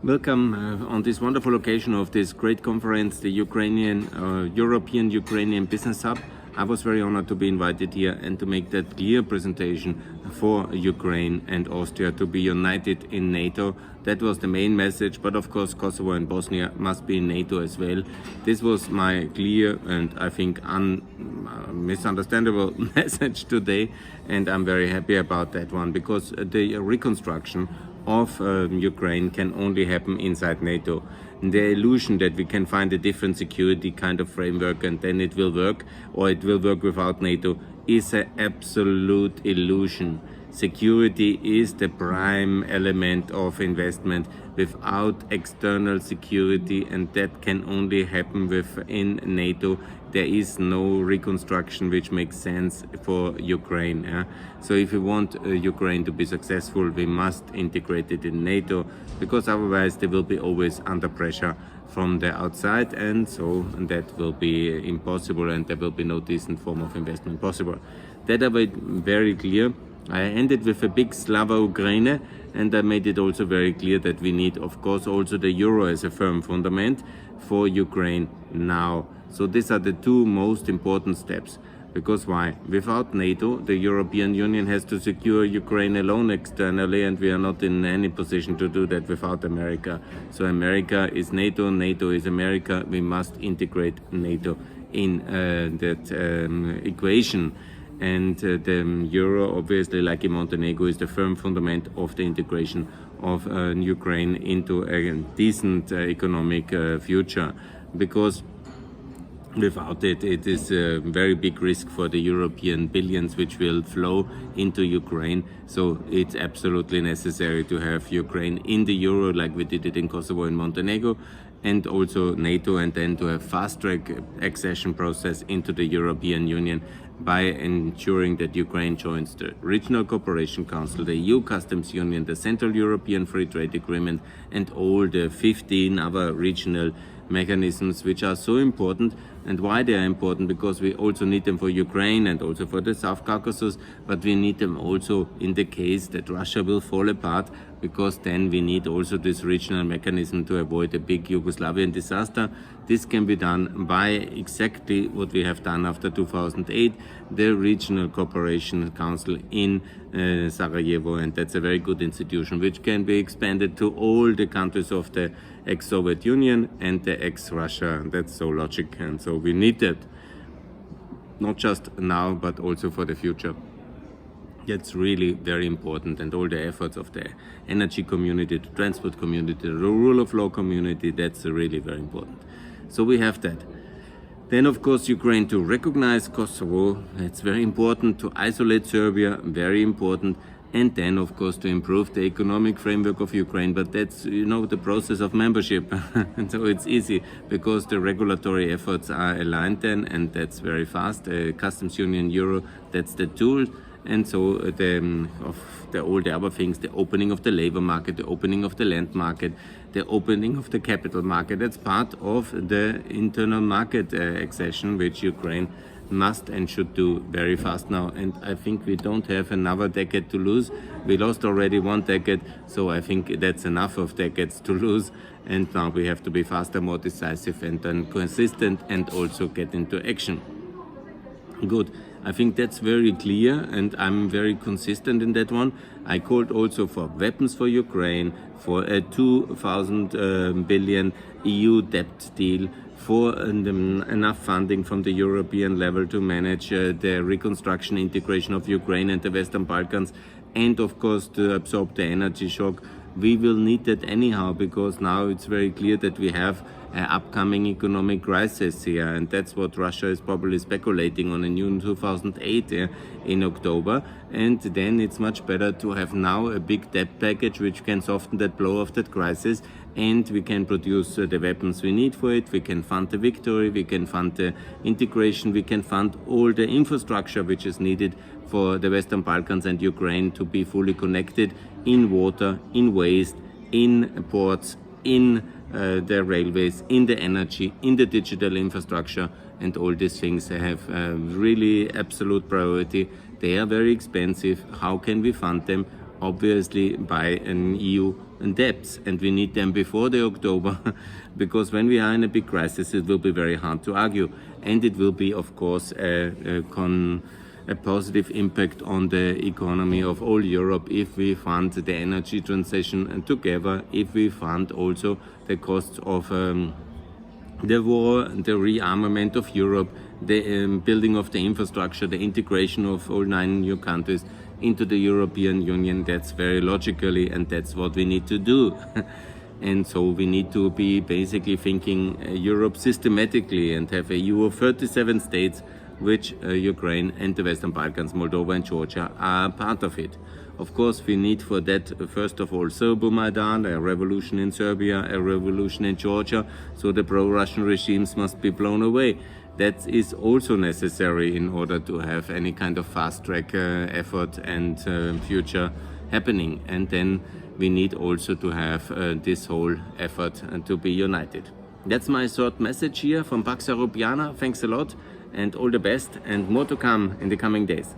Welcome on this wonderful occasion of this great conference, the European Ukrainian Business Hub. I was very honored to be invited here and to make that clear presentation for Ukraine and Austria to be united in NATO. That was the main message, but of course Kosovo and Bosnia must be in NATO as well. This was my clear and I think misunderstandable message today, and I'm very happy about that one, because the reconstruction of Ukraine can only happen inside NATO. The illusion that we can find a different security kind of framework and then it will work, or it will work without NATO, is an absolute illusion. Security is the prime element of investment without external security, and that can only happen within NATO. There is no reconstruction which makes sense for Ukraine. So if we want Ukraine to be successful, we must integrate it in NATO, because otherwise they will be always under pressure from the outside, and so that will be impossible, and there will be no decent form of investment possible. That I made very clear. I ended with a big Slava Ukraine, and I made it also very clear that we need, of course, also the euro as a firm fundament for Ukraine now. So these are the two most important steps. Because why? Without NATO, the European Union has to secure Ukraine alone externally, and we are not in any position to do that without America. So America is NATO, NATO is America. We must integrate NATO in that equation. And the euro, obviously, like in Montenegro, is the firm fundament of the integration of Ukraine into a decent economic future. Because without it, it is a very big risk for the European billions which will flow into Ukraine. So it's absolutely necessary to have Ukraine in the euro, like we did it in Kosovo and Montenegro, and also NATO, and then to have fast-track accession process into the European Union by ensuring that Ukraine joins the Regional Cooperation Council, the EU Customs Union, the Central European Free Trade Agreement, and all the 15 other regional mechanisms which are so important. And why they are important? Because we also need them for Ukraine and also for the South Caucasus, but we need them also in the case that Russia will fall apart, because then we need also this regional mechanism to avoid a big Yugoslavian disaster. This can be done by exactly what we have done after 2008, the Regional Cooperation Council in Sarajevo, and that's a very good institution which can be expanded to all the countries of the ex-Soviet Union and the ex-Russia. That's so logical, and so we need that, not just now but also for the future. That's really very important, and all the efforts of the energy community, the transport community, the rule of law community, that's really very important. So we have that. Then, of course, Ukraine to recognize Kosovo, it's very important. To isolate Serbia, very important. And then, of course, to improve the economic framework of Ukraine. But that's, the process of membership. And so it's easy, because the regulatory efforts are aligned then, and that's very fast. Customs Union, Euro, that's the tool. And so all the other things, the opening of the labor market, the opening of the land market, the opening of the capital market, that's part of the internal market accession, which Ukraine must and should do very fast now. And I think we don't have another decade to lose. We lost already one decade, so I think that's enough of decades to lose. And now we have to be faster, more decisive, and then consistent, and also get into action. Good. I think that's very clear, and I'm very consistent in that one. I called also for weapons for Ukraine, for a 2,000 billion EU debt deal, for enough funding from the European level to manage the reconstruction integration of Ukraine and the Western Balkans, and of course to absorb the energy shock. We will need that anyhow, because now it's very clear that we have an upcoming economic crisis here, and that's what Russia is probably speculating on in June 2008 in October. And then it's much better to have now a big debt package which can soften that blow of that crisis, and we can produce the weapons we need for it. We can fund the victory, we can fund the integration, we can fund all the infrastructure which is needed for the Western Balkans and Ukraine to be fully connected in water, in waste, in ports, in the railways, in the energy, in the digital infrastructure, and all these things have really absolute priority. They are very expensive. How can we fund them? obviously by an EU debts, and we need them before the October, because when we are in a big crisis, it will be very hard to argue, and it will be, of course, a positive impact on the economy of all Europe if we fund the energy transition together, if we fund also the costs of the war, the rearmament of Europe, the building of the infrastructure, the integration of all 9 new countries into the European Union. That's very logically, and that's what we need to do. And so we need to be basically thinking Europe systematically and have a EU of 37 states, which Ukraine and the Western Balkans, Moldova and Georgia are part of it. Of course, we need for that, first of all, Serbo-Maidan, a revolution in Serbia, a revolution in Georgia, so the pro-Russian regimes must be blown away. That is also necessary in order to have any kind of fast-track effort and future happening. And then we need also to have this whole effort to be united. That's my short message here from Pax Europiana. Thanks a lot and all the best, and more to come in the coming days.